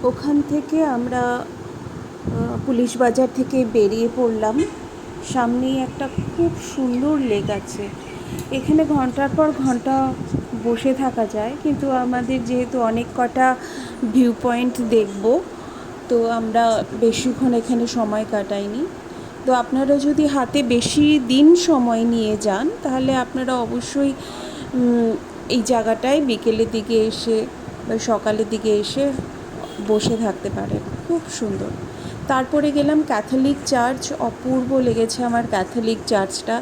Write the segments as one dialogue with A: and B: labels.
A: ওখান থেকে আমরা পুলিশ বাজার থেকে বেরিয়ে পড়লাম। সামনেই একটা খুব সুন্দর লেক আছে। এখানে ঘন্টার পর ঘন্টা বসে থাকা যায়, কিন্তু আমাদের যেহেতু অনেক কটা ভিউ পয়েন্ট দেখব, তো আমরা বেশিক্ষণ এখানে সময় কাটাইনি। তো আপনারা যদি হাতে বেশি দিন সময় নিয়ে যান, তাহলে আপনারা অবশ্যই এই জায়গাটায় বিকেলের দিকে এসে বা সকালের দিকে এসে বসে থাকতে পারেন। খুব সুন্দর। তারপরে গেলাম ক্যাথলিক চার্চ। অপূর্ব লেগেছে আমার ক্যাথলিক চার্চটা।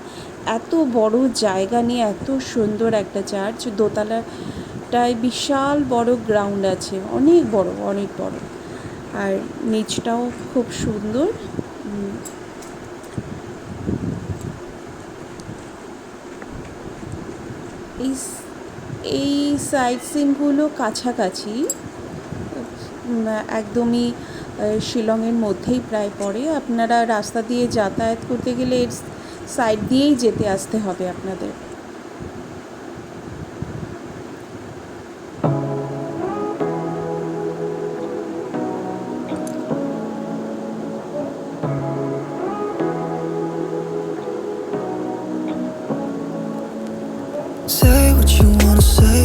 A: এত বড় জায়গা নিয়ে এত সুন্দর একটা চার্চ। দোতলাটায় বিশাল বড় গ্রাউন্ড আছে, অনেক বড় অনেক বড়। আর নিচটাও খুব সুন্দর। এই এই সাইট সিনগুলো কাছাকাছি, একদমই শিলংয়ের মধ্যেই প্রায় পড়ে। আপনারা রাস্তা দিয়ে যাতায়াত করতে গেলে এর সাইড দিয়েই যেতে আসতে হবে আপনাদের।
B: Say what you wanna say